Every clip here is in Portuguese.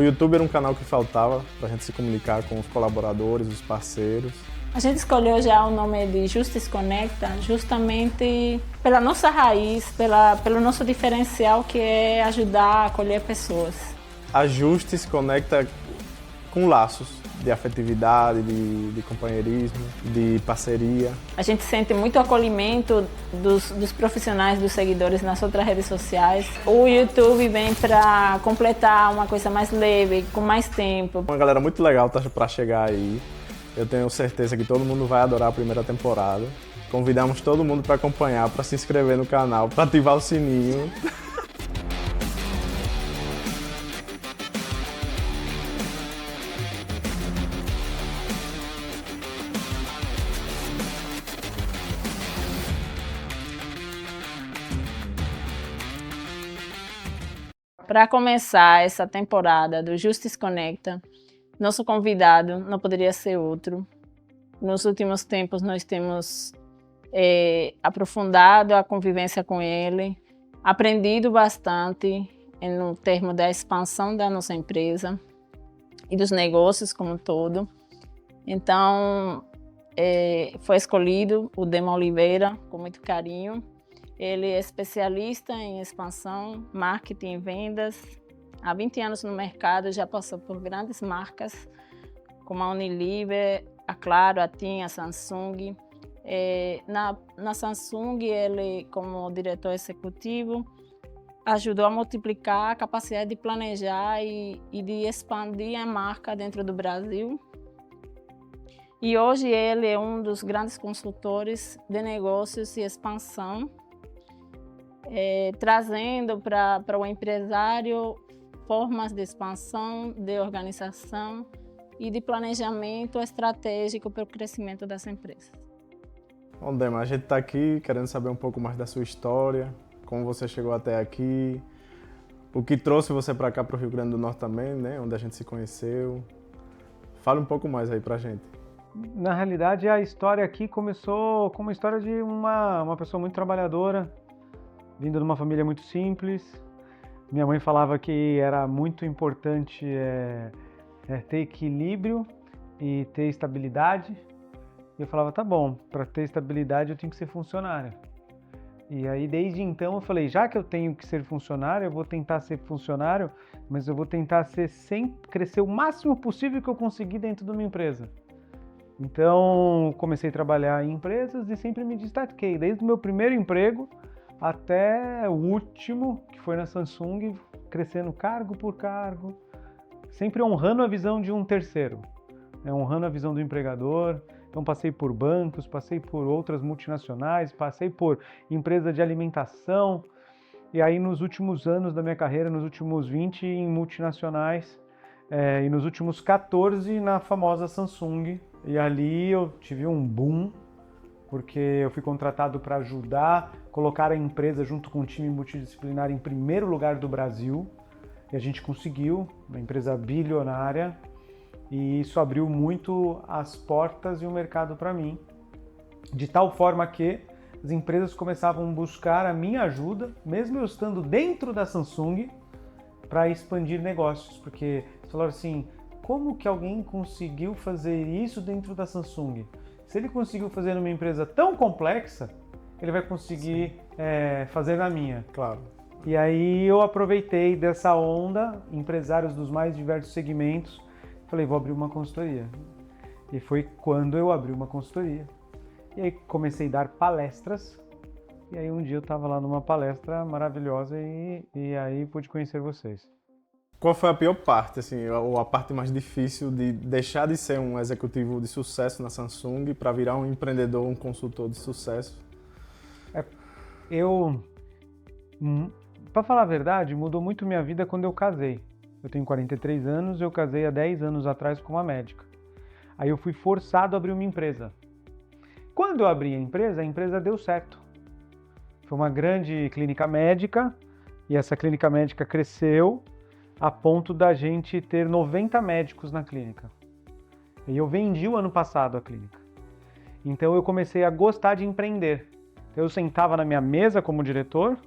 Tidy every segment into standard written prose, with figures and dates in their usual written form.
YouTube era um canal que faltava para a gente se comunicar com os colaboradores, os parceiros. A gente escolheu já o nome de Justice Conecta justamente pela nossa raiz, pelo nosso diferencial, que é ajudar a acolher pessoas. A Justice conecta com laços de afetividade, de companheirismo, de parceria. A gente sente muito acolhimento dos profissionais, dos seguidores nas outras redes sociais. O YouTube vem para completar uma coisa mais leve, com mais tempo. Uma galera muito legal tá para chegar aí. Eu tenho certeza que todo mundo vai adorar a primeira temporada. Convidamos todo mundo para acompanhar, para se inscrever no canal, para ativar o sininho. Para começar essa temporada do Justice Conecta, nosso convidado não poderia ser outro. Nos últimos tempos nós temos aprofundado a convivência com ele, aprendido bastante no termo da expansão da nossa empresa e dos negócios como um todo. Então, foi escolhido o Dema Oliveira com muito carinho. Ele é especialista em expansão, marketing e vendas. Há 20 anos no mercado, já passou por grandes marcas, como a Unilever, a Claro, a TIM, a Samsung. Na Samsung, ele, como diretor executivo, ajudou a multiplicar a capacidade de planejar e de expandir a marca dentro do Brasil. E hoje ele é um dos grandes consultores de negócios e expansão, trazendo para o empresário formas de expansão, de organização e de planejamento estratégico para o crescimento das empresas. Bom, Dema, a gente está aqui querendo saber um pouco mais da sua história, como você chegou até aqui, o que trouxe você para cá, para o Rio Grande do Norte também, né, onde a gente se conheceu. Fala um pouco mais aí para a gente. Na realidade, a história aqui começou como uma história de uma pessoa muito trabalhadora, vinda de uma família muito simples. Minha mãe falava que era muito importante ter equilíbrio e ter estabilidade. E eu falava, tá bom, para ter estabilidade eu tenho que ser funcionário. E aí desde então eu falei, já que eu tenho que ser funcionário, eu vou tentar ser funcionário, mas eu vou tentar crescer o máximo possível que eu conseguir dentro de uma empresa. Então comecei a trabalhar em empresas e sempre me destaquei, desde o meu primeiro emprego até o último, que foi na Samsung, crescendo cargo por cargo, sempre honrando a visão de um terceiro, honrando a visão do empregador. Então passei por bancos, passei por outras multinacionais, passei por empresa de alimentação, e aí nos últimos anos da minha carreira, nos últimos 20 em multinacionais, e nos últimos 14 na famosa Samsung. E ali eu tive um boom, porque eu fui contratado para ajudar, colocar a empresa junto com um time multidisciplinar em primeiro lugar do Brasil. E a gente conseguiu, uma empresa bilionária, e isso abriu muito as portas e o mercado para mim. De tal forma que as empresas começavam a buscar a minha ajuda, mesmo eu estando dentro da Samsung, para expandir negócios. Porque eles falaram assim, como que alguém conseguiu fazer isso dentro da Samsung? Se ele conseguiu fazer numa empresa tão complexa, ele vai conseguir fazer na minha. Claro. E aí eu aproveitei dessa onda, empresários dos mais diversos segmentos, falei, vou abrir uma consultoria. E foi quando eu abri uma consultoria. E aí comecei a dar palestras, e aí um dia eu estava lá numa palestra maravilhosa e aí pude conhecer vocês. Qual foi a pior parte, assim, ou a parte mais difícil de deixar de ser um executivo de sucesso na Samsung para virar um empreendedor, um consultor de sucesso? Para falar a verdade, mudou muito minha vida quando eu casei. Eu tenho 43 anos, eu casei há 10 anos atrás com uma médica. Aí eu fui forçado a abrir uma empresa. Quando eu abri a empresa deu certo. Foi uma grande clínica médica e essa clínica médica cresceu a ponto da gente ter 90 médicos na clínica. E eu vendi o ano passado a clínica. Então eu comecei a gostar de empreender. Eu sentava na minha mesa como diretor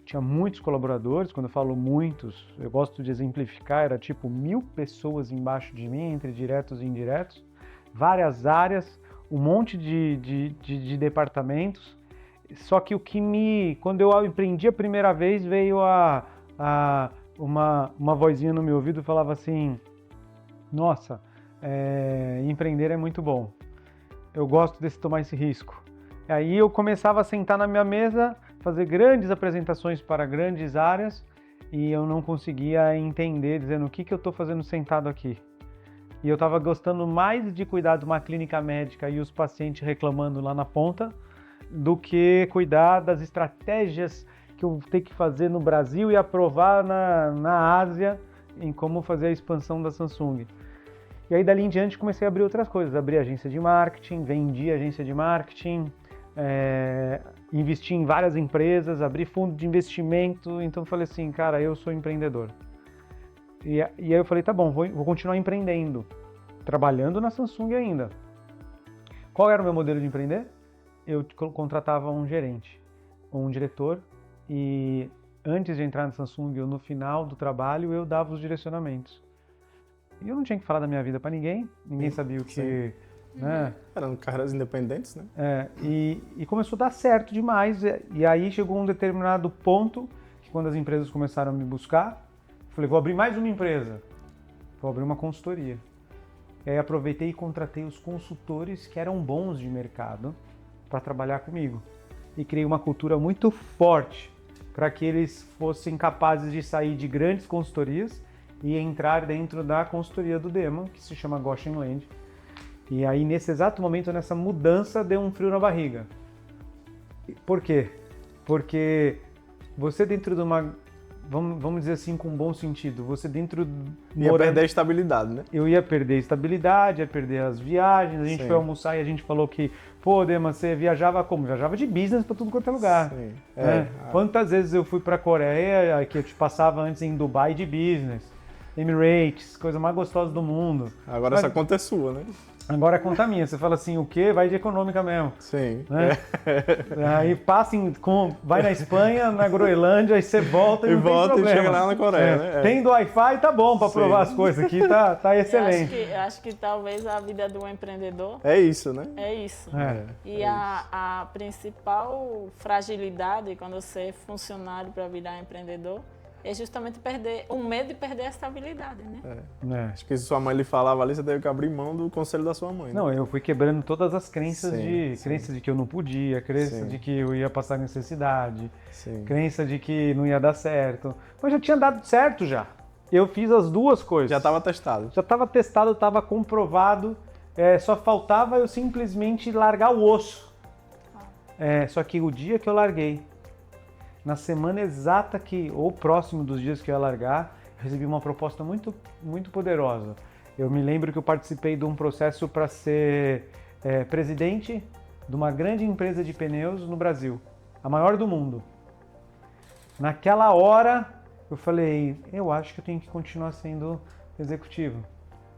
tinha muitos colaboradores. Quando eu falo muitos, eu gosto de exemplificar, era tipo 1000 pessoas embaixo de mim, entre diretos e indiretos, várias áreas, um monte de departamentos. Só que quando eu empreendi a primeira vez, veio uma vozinha no meu ouvido e falava assim: nossa, empreender é muito bom, eu gosto de tomar esse risco. Aí eu começava a sentar na minha mesa, fazer grandes apresentações para grandes áreas, e eu não conseguia entender, dizendo o que eu estou fazendo sentado aqui. E eu estava gostando mais de cuidar de uma clínica médica e os pacientes reclamando lá na ponta, do que cuidar das estratégias que eu tenho que fazer no Brasil e aprovar na Ásia em como fazer a expansão da Samsung. E aí dali em diante comecei a abrir outras coisas, abri agência de marketing, vendi agência de marketing, investi em várias empresas, abri fundo de investimento. Então eu falei assim, cara, eu sou empreendedor. E aí eu falei, tá bom, vou continuar empreendendo, trabalhando na Samsung ainda. Qual era o meu modelo de empreender? Eu contratava um gerente ou um diretor, e antes de entrar na Samsung, ou no final do trabalho, eu dava os direcionamentos. E eu não tinha que falar da minha vida para ninguém sabia o que... Né? Eram carreiras independentes, né? E começou a dar certo demais, e aí chegou um determinado ponto, que quando as empresas começaram a me buscar, eu falei, vou abrir mais uma empresa, vou abrir uma consultoria. E aí aproveitei e contratei os consultores que eram bons de mercado para trabalhar comigo. E criei uma cultura muito forte para que eles fossem capazes de sair de grandes consultorias e entrar dentro da consultoria do Demon, que se chama Goshen Land. E aí, nesse exato momento, nessa mudança, deu um frio na barriga. Por quê? Porque você dentro de uma... Vamos dizer assim, com um bom sentido. Você dentro... Ia perder a estabilidade, né? Eu ia perder a estabilidade, ia perder as viagens. A gente foi almoçar e a gente falou que, pô, Dema, você viajava como? Viajava de business para tudo quanto é lugar. Sim. Quantas vezes eu fui para a Coreia, que eu te passava antes em Dubai de business, Emirates, coisa mais gostosa do mundo. Agora essa conta é sua, né? Agora a conta é minha. Você fala assim, o quê? Vai de econômica mesmo. Sim. Né? Aí passa vai na Espanha, na Groenlândia, aí você volta e não volta tem problema. E chega lá na Coreia, né? Tendo Wi-Fi, tá bom para provar as coisas aqui, tá excelente. Eu acho que talvez a vida do empreendedor... É isso, né? É isso. E a principal fragilidade quando você é funcionário para virar empreendedor é justamente o medo de perder a estabilidade, né? Acho que se sua mãe lhe falava ali, você teve que abrir mão do conselho da sua mãe. Né? Não, eu fui quebrando todas as crenças crença de que eu não podia, crença de que eu ia passar necessidade, crença de que não ia dar certo. Mas já tinha dado certo já. Eu fiz as duas coisas. Já estava testado. Já estava testado, estava comprovado. Só faltava eu simplesmente largar o osso. Só que o dia que eu larguei, na semana exata ou próximo dos dias que eu ia largar, eu recebi uma proposta muito, muito poderosa. Eu me lembro que eu participei de um processo para ser presidente de uma grande empresa de pneus no Brasil, a maior do mundo. Naquela hora, eu falei, eu acho que eu tenho que continuar sendo executivo.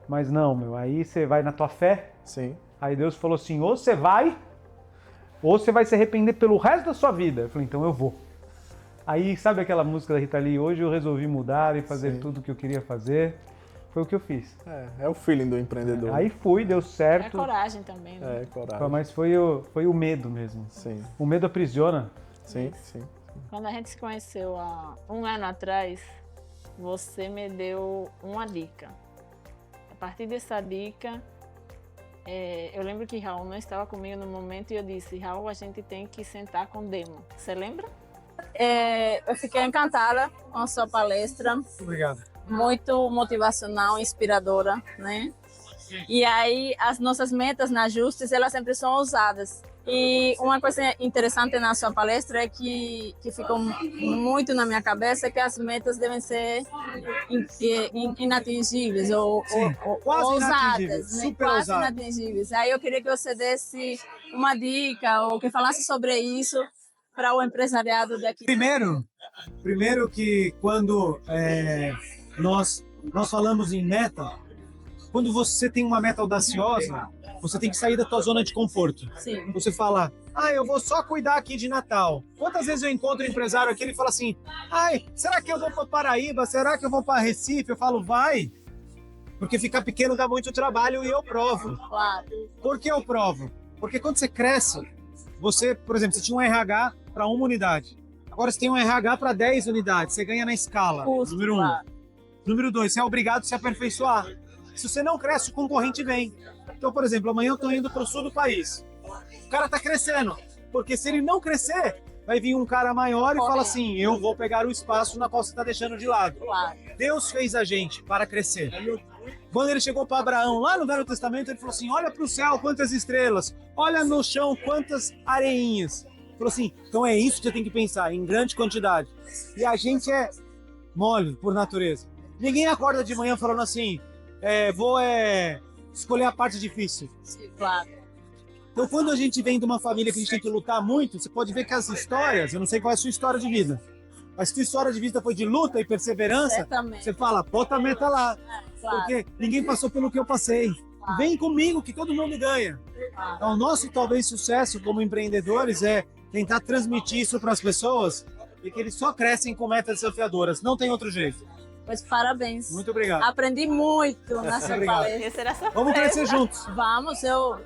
Mas não, aí você vai na tua fé. Sim. Aí Deus falou assim, ou você vai se arrepender pelo resto da sua vida. Eu falei, então eu vou. Aí, sabe aquela música da Rita Lee? Hoje eu resolvi mudar e fazer tudo o que eu queria fazer. Foi o que eu fiz. É o feeling do empreendedor. Aí fui, deu certo. É coragem também, né? Coragem. Mas foi o medo mesmo. Sim. O medo aprisiona. Sim. Quando a gente se conheceu há um ano atrás, você me deu uma dica. A partir dessa dica, eu lembro que Raul não estava comigo no momento e eu disse, Raul, a gente tem que sentar com o Demo. Você lembra? Eu fiquei encantada com a sua palestra. Obrigado. Muito motivacional, inspiradora, né? E aí, as nossas metas na Justis, elas sempre são ousadas. E uma coisa interessante na sua palestra é que ficou muito na minha cabeça, é que as metas devem ser inatingíveis ou ousadas, né? Quase inatingíveis. Aí eu queria que você desse uma dica ou que falasse sobre isso para o empresariado daqui. Primeiro que quando nós falamos em meta, quando você tem uma meta audaciosa, você tem que sair da tua zona de conforto. Sim. Você fala, eu vou só cuidar aqui de Natal. Quantas vezes eu encontro um empresário aqui, ele fala assim, será que eu vou para Paraíba? Será que eu vou para Recife? Eu falo, vai, porque ficar pequeno dá muito trabalho e eu provo. Claro. Por que eu provo? Porque quando você cresce, você, por exemplo, você tinha um RH para uma unidade. Agora você tem um RH para 10 unidades, você ganha na escala. Custo, Número 1. claro. Número 2, você é obrigado a se aperfeiçoar. Se você não cresce, o concorrente vem. Então, por exemplo, amanhã eu estou indo para o sul do país. O cara está crescendo, porque se ele não crescer, vai vir um cara maior e fala assim, eu vou pegar o espaço na qual você está deixando de lado. Claro. Deus fez a gente para crescer. Quando ele chegou para Abraão, lá no Velho Testamento, ele falou assim, olha para o céu quantas estrelas, olha no chão quantas areinhas. Ele falou assim, então é isso que você tem que pensar, em grande quantidade. E a gente é mole por natureza. Ninguém acorda de manhã falando assim, vou escolher a parte difícil. Claro. Então, quando a gente vem de uma família que a gente tem que lutar muito, você pode ver que as histórias, eu não sei qual é a sua história de vida, mas se a sua história de vida foi de luta e perseverança, Certamente. você fala, bota a meta lá. Claro. Porque ninguém passou pelo que eu passei. Vem comigo que todo mundo ganha. Então, o nosso talvez sucesso como empreendedores é tentar transmitir isso para as pessoas e que eles só crescem com metas desafiadoras. Não tem outro jeito. Pois parabéns. Muito obrigado. Aprendi muito na sua Obrigado. palestra. Vamos crescer juntos. Vamos,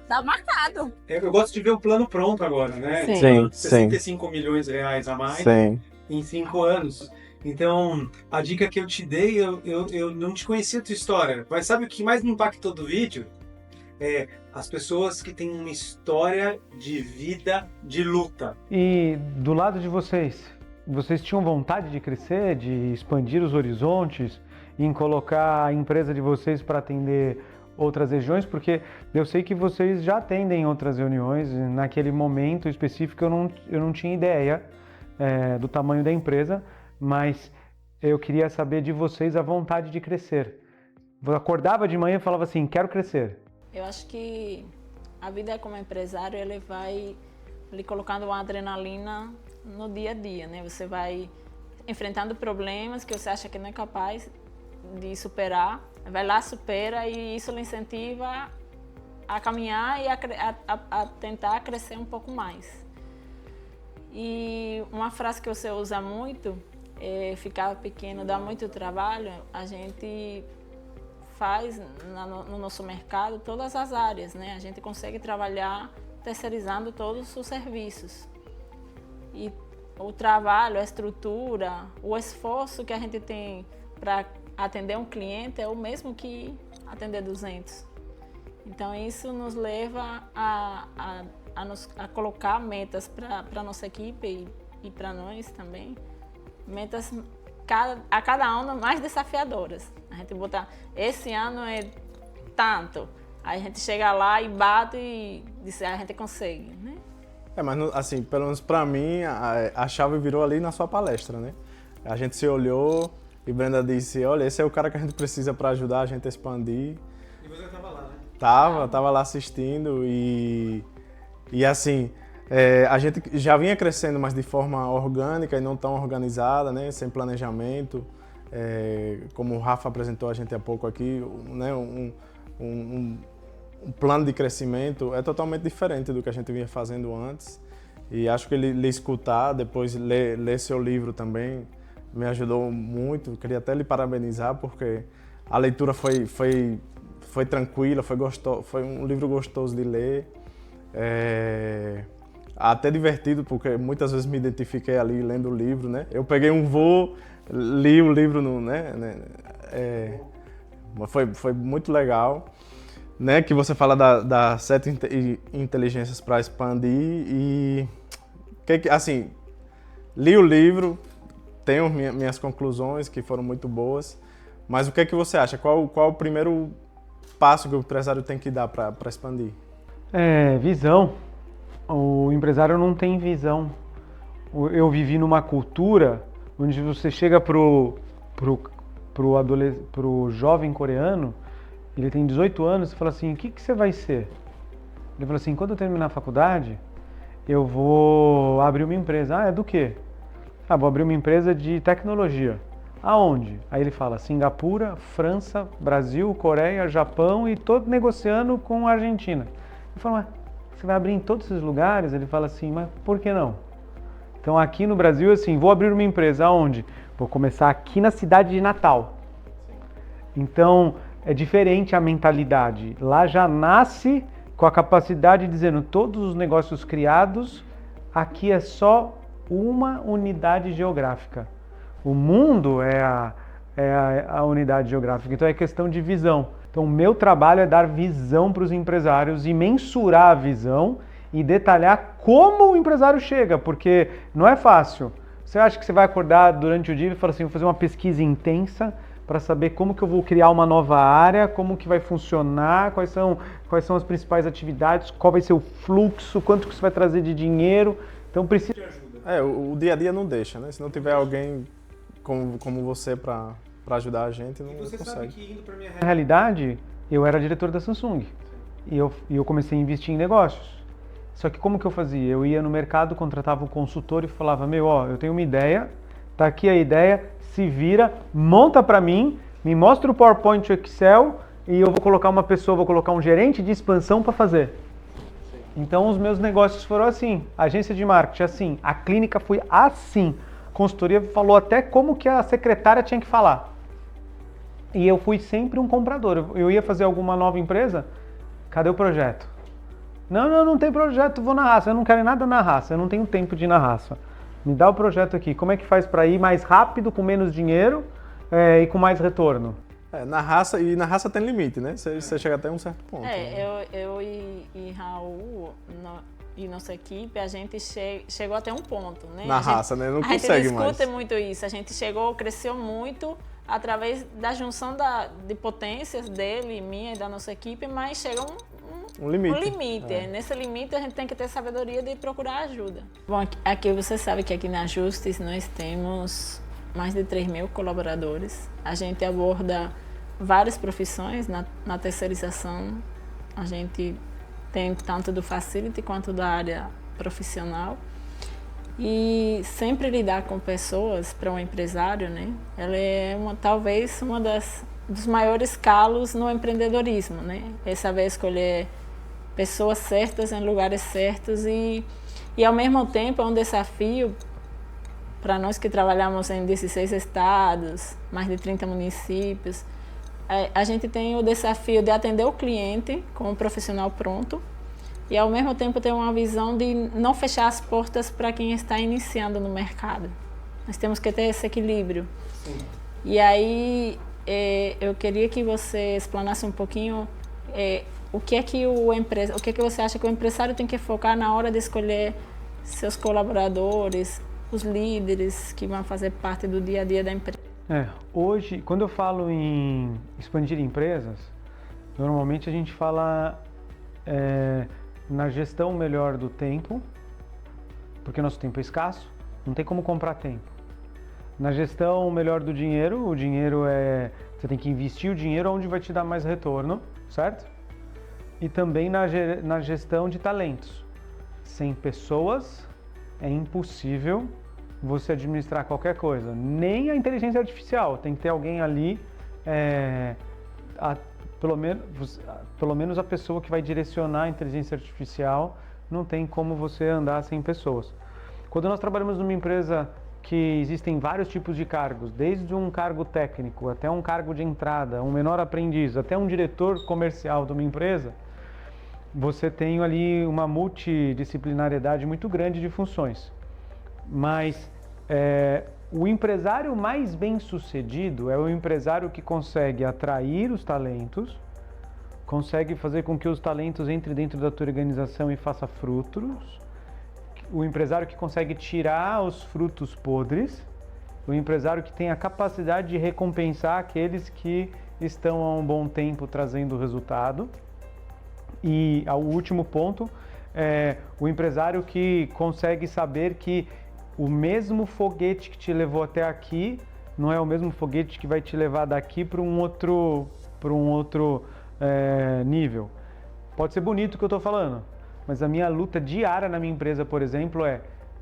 tá marcado. Eu gosto de ver o plano pronto agora, né? Sim. Sim, 65 milhões de reais a mais Sim. em 5 anos. Então, a dica que eu te dei, eu não te conhecia a tua história. Mas sabe o que mais me impactou do vídeo? É as pessoas que têm uma história de vida, de luta. E do lado de vocês tinham vontade de crescer, de expandir os horizontes, em colocar a empresa de vocês para atender outras regiões? Porque eu sei que vocês já atendem outras reuniões, e naquele momento específico eu não tinha ideia do tamanho da empresa, mas eu queria saber de vocês a vontade de crescer. Eu acordava de manhã e falava assim, quero crescer. Eu acho que a vida como empresário, ele vai lhe colocando uma adrenalina no dia a dia, né? Você vai enfrentando problemas que você acha que não é capaz de superar, vai lá, supera e isso lhe incentiva a caminhar e a tentar crescer um pouco mais. E uma frase que você usa muito é ficar pequeno dá muito trabalho. A gente faz no nosso mercado todas as áreas, né? A gente consegue trabalhar terceirizando todos os serviços. E o trabalho, a estrutura, o esforço que a gente tem para atender um cliente é o mesmo que atender 200. Então isso nos leva a colocar metas para a nossa equipe e para nós também, metas a cada ano mais desafiadoras. A gente botar, esse ano é tanto, aí a gente chega lá e bate e diz, a gente consegue, né? Mas assim, pelo menos pra mim, a chave virou ali na sua palestra, né? A gente se olhou e Brenda disse, olha, esse é o cara que a gente precisa para ajudar a gente a expandir. E você estava lá, né? Tava lá assistindo e assim, a gente já vinha crescendo, mas de forma orgânica e não tão organizada, né? Sem planejamento. Como o Rafa apresentou a gente há pouco aqui, né? Um plano de crescimento é totalmente diferente do que a gente vinha fazendo antes. E acho que ele escutar, depois ler seu livro também, me ajudou muito. Queria até lhe parabenizar, porque a leitura foi tranquila, foi um livro gostoso de ler. Até divertido, porque muitas vezes me identifiquei ali lendo o livro, né? Eu peguei um voo, li o livro, foi muito legal, né? Que você fala das 7 inteligências para expandir e assim, li o livro, tenho minhas conclusões que foram muito boas, mas o que é que você acha? Qual o primeiro passo que o empresário tem que dar para expandir? Visão. O empresário não tem visão. Eu vivi numa cultura onde você chega pro jovem coreano, ele tem 18 anos, e fala assim, o que você vai ser? Ele fala assim, quando eu terminar a faculdade, eu vou abrir uma empresa. Ah, é do quê? Vou abrir uma empresa de tecnologia. Aonde? Aí ele fala Singapura, França, Brasil, Coreia, Japão e todo negociando com a Argentina. Eu falo, mas você vai abrir em todos esses lugares? Ele fala assim, mas por que não? Então aqui no Brasil, assim, vou abrir uma empresa, aonde? Vou começar aqui na cidade de Natal. Então é diferente a mentalidade. Lá já nasce com a capacidade de dizendo, todos os negócios criados, aqui é só uma unidade geográfica. O mundo é a unidade geográfica, então é questão de visão. Então o meu trabalho é dar visão para os empresários e mensurar a visão e detalhar como o empresário chega, porque não é fácil. Você acha que você vai acordar durante o dia e falar assim, vou fazer uma pesquisa intensa para saber como que eu vou criar uma nova área, como que vai funcionar, quais são as principais atividades, qual vai ser o fluxo, quanto que isso vai trazer de dinheiro. Então precisa de ajuda. O dia a dia não deixa, né? Se não tiver alguém como você para ajudar a gente, não Você consegue. sabe que indo para minha Na realidade, eu era diretor da Samsung e eu comecei a investir em negócios. Só que como que eu fazia? Eu ia no mercado, contratava um consultor e falava, eu tenho uma ideia, tá aqui a ideia, se vira, monta para mim, me mostra o PowerPoint, o Excel e eu vou colocar uma pessoa, vou colocar um gerente de expansão para fazer. Então os meus negócios foram assim, agência de marketing assim, a clínica foi assim, a consultoria falou até como que a secretária tinha que falar. E eu fui sempre um comprador, eu ia fazer alguma nova empresa, cadê o projeto? Não tem projeto, vou na raça, eu não quero nada na raça, eu não tenho tempo de ir na raça. Me dá o projeto aqui, como é que faz para ir mais rápido, com menos dinheiro e com mais retorno? Na raça tem limite, né? Você chega até um certo ponto. Né? Eu e Raul e nossa equipe, a gente chegou até um ponto, né? Na raça, né? Não consegue mais. A gente discute muito isso, a gente cresceu muito através da junção de potências dele, minha e da nossa equipe, mas chega um limite. Nesse limite a gente tem que ter sabedoria de procurar ajuda. Bom, aqui você sabe que aqui na Justis nós temos mais de 3.000 colaboradores. A gente aborda várias profissões na terceirização. A gente tem tanto do facility quanto da área profissional. E sempre lidar com pessoas para um empresário, né? Ela é talvez uma dos maiores calos no empreendedorismo, né? É saber escolher pessoas certas em lugares certos e ao mesmo tempo é um desafio para nós que trabalhamos em 16 estados, mais de 30 municípios. A gente tem o desafio de atender o cliente com um profissional pronto e ao mesmo tempo ter uma visão de não fechar as portas para quem está iniciando no mercado. Nós temos que ter esse equilíbrio. Sim. E aí eu queria que você explanasse um pouquinho o que é que você acha que o empresário tem que focar na hora de escolher seus colaboradores, os líderes que vão fazer parte do dia a dia da empresa. Hoje, quando eu falo em expandir empresas, normalmente a gente fala na gestão melhor do tempo, porque nosso tempo é escasso, não tem como comprar tempo. Na gestão melhor do dinheiro, o dinheiro você tem que investir o dinheiro onde vai te dar mais retorno, certo? E também na gestão de talentos. Sem pessoas é impossível você administrar qualquer coisa, nem a inteligência artificial. Tem que ter alguém ali, pelo menos a pessoa que vai direcionar a inteligência artificial, não tem como você andar sem pessoas. Quando nós trabalhamos numa empresa que existem vários tipos de cargos, desde um cargo técnico até um cargo de entrada, um menor aprendiz, até um diretor comercial de uma empresa, você tem ali uma multidisciplinariedade muito grande de funções. Mas o empresário mais bem-sucedido é o empresário que consegue atrair os talentos, consegue fazer com que os talentos entrem dentro da tua organização e faça frutos, o empresário que consegue tirar os frutos podres, o empresário que tem a capacidade de recompensar aqueles que estão há um bom tempo trazendo resultado. E o último ponto é o empresário que consegue saber que o mesmo foguete que te levou até aqui não é o mesmo foguete que vai te levar daqui para um outro nível. Pode ser bonito o que eu estou falando, mas a minha luta diária na minha empresa, por exemplo, é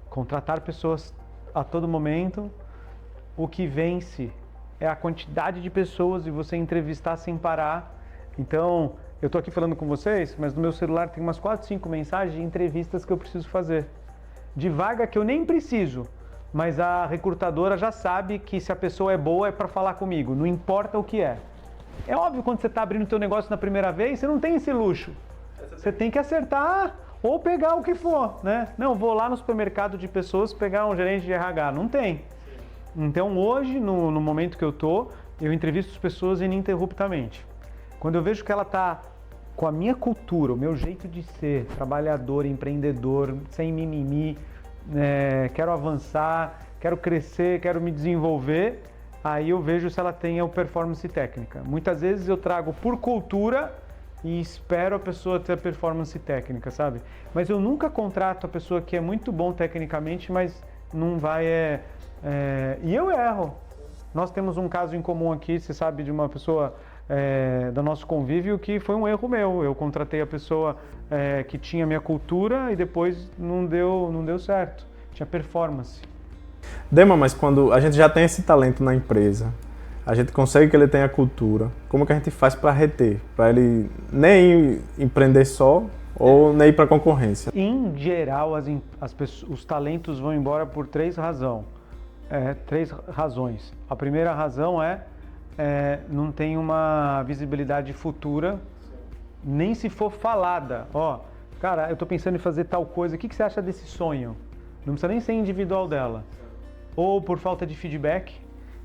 contratar pessoas a todo momento. O que vence é a quantidade de pessoas e você entrevistar sem parar. Então, eu tô aqui falando com vocês, mas no meu celular tem umas 4, 5 mensagens de entrevistas que eu preciso fazer. De vaga que eu nem preciso, mas a recrutadora já sabe que se a pessoa é boa é para falar comigo, não importa o que é. É óbvio, quando você está abrindo o teu negócio na primeira vez, você não tem esse luxo. Você tem que acertar ou pegar o que for, né? Não, vou lá no supermercado de pessoas pegar um gerente de RH. Não tem. Então hoje, no momento que eu entrevisto as pessoas ininterruptamente. Quando eu vejo que ela está com a minha cultura, o meu jeito de ser, trabalhador, empreendedor, sem mimimi, quero avançar, quero crescer, quero me desenvolver, aí eu vejo se ela tem a performance técnica. Muitas vezes eu trago por cultura e espero a pessoa ter performance técnica, sabe? Mas eu nunca contrato a pessoa que é muito bom tecnicamente, mas não vai... E eu erro. Nós temos um caso em comum aqui, você sabe, de uma pessoa do nosso convívio que foi um erro meu. Eu contratei a pessoa que tinha minha cultura e depois não deu certo. Tinha performance. Dema, mas quando a gente já tem esse talento na empresa, a gente consegue que ele tenha cultura, como que a gente faz para reter? Para ele nem empreender só ou nem ir para concorrência? Em geral, os talentos vão embora por três razões. A primeira razão não tem uma visibilidade futura, nem se for falada. Cara, eu estou pensando em fazer tal coisa, o que você acha desse sonho? Não precisa nem ser individual dela. Ou por falta de feedback.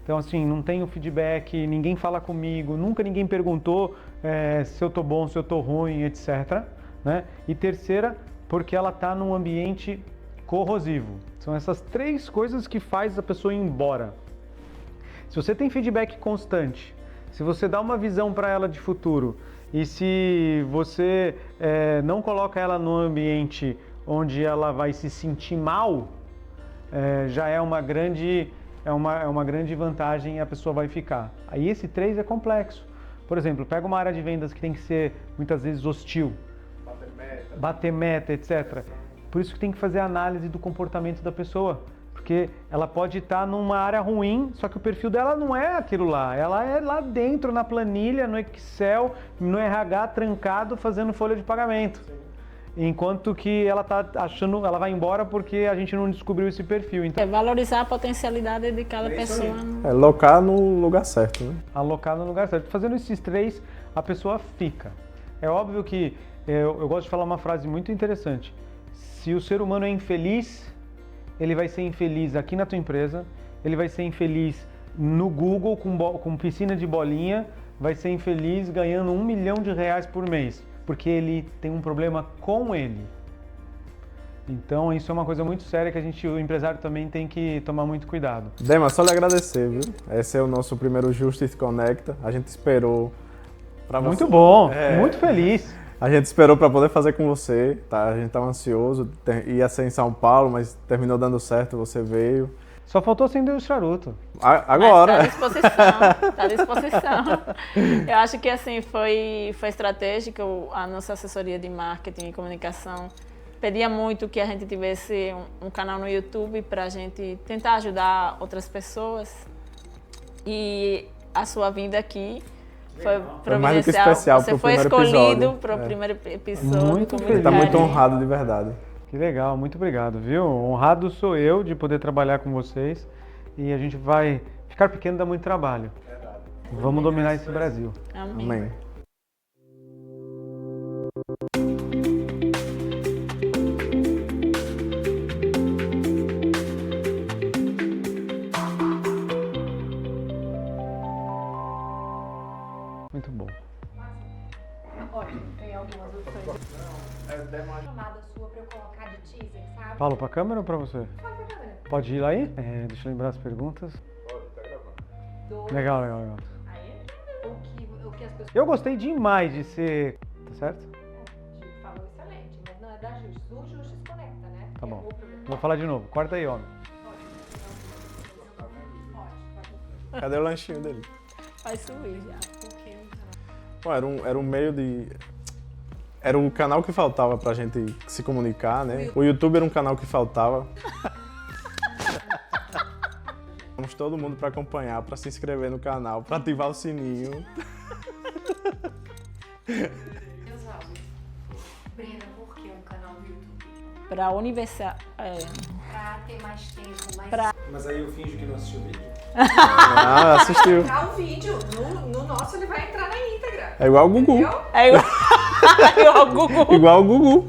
Então, assim, não tenho feedback, ninguém fala comigo, nunca ninguém perguntou se eu tô bom, se eu tô ruim, etc. Né? E terceira, porque ela está num ambiente corrosivo. São essas três coisas que faz a pessoa ir embora. Se você tem feedback constante, se você dá uma visão para ela de futuro e se você não coloca ela num ambiente onde ela vai se sentir mal, já é uma grande vantagem e a pessoa vai ficar. Aí esse 3 é complexo. Por exemplo, pega uma área de vendas que tem que ser muitas vezes hostil, bater meta, etc. Por isso que tem que fazer a análise do comportamento da pessoa, porque ela pode estar numa área ruim, só que o perfil dela não é aquilo lá, ela é lá dentro na planilha, no Excel, no RH trancado fazendo folha de pagamento. Enquanto que ela tá achando, ela vai embora porque a gente não descobriu esse perfil. Então, valorizar a potencialidade de cada pessoa. Alocar no lugar certo, né? Alocar no lugar certo. Fazendo esses três, a pessoa fica. É óbvio que eu gosto de falar uma frase muito interessante. Se o ser humano é infeliz, ele vai ser infeliz aqui na tua empresa, ele vai ser infeliz no Google com piscina de bolinha, vai ser infeliz ganhando R$1 milhão por mês. Porque ele tem um problema com ele. Então isso é uma coisa muito séria que o empresário também tem que tomar muito cuidado. Dema, só lhe agradecer, viu? Esse é o nosso primeiro Justice Conecta. A gente esperou para você. Muito bom, muito feliz. A gente esperou para poder fazer com você, tá? A gente estava ansioso, ia ser em São Paulo, mas terminou dando certo, você veio. Só faltou acender o charuto. Agora. Está à disposição. Eu acho que assim foi estratégico. A nossa assessoria de marketing e comunicação pedia muito que a gente tivesse um canal no YouTube para a gente tentar ajudar outras pessoas. E a sua vinda aqui foi providencial. Você foi escolhido para o primeiro episódio. Muito feliz. Está muito honrado, de verdade. Que legal, muito obrigado, viu? Honrado sou eu de poder trabalhar com vocês e a gente vai ficar pequeno, dá muito trabalho. Vamos dominar esse Brasil. Amém. Amém. Muito bom. Olha, tem algumas opções. Chamada sua pra eu colocar de teaser, sabe? Falo pra câmera ou pra você? Fala pra câmera. Pode ir lá aí? Deixa eu lembrar as perguntas. Legal. Aí, o que as pessoas Eu gostei demais de ser... Tá certo? falam excelente, mas não é da Justus. O Justus conecta, né? Tá bom. É o programa. Vou falar de novo. Corta aí, homem. Cadê o lanchinho dele? Vai subir já. Bom, era um meio de... Era um canal que faltava pra gente se comunicar, né? O YouTube era um canal que faltava. Vamos todo mundo para acompanhar, para se inscrever no canal, para ativar o sininho. Meus áudios. Brenda, por que um canal do YouTube? Para universidade. Pra ter mais tempo, mais... Mas aí eu finjo que não assisti o vídeo. Ah, assistiu. Entrar o vídeo. No nosso ele vai entrar na íntegra. É igual o Gugu. Entendeu? É igual o Google. Igual o Gugu.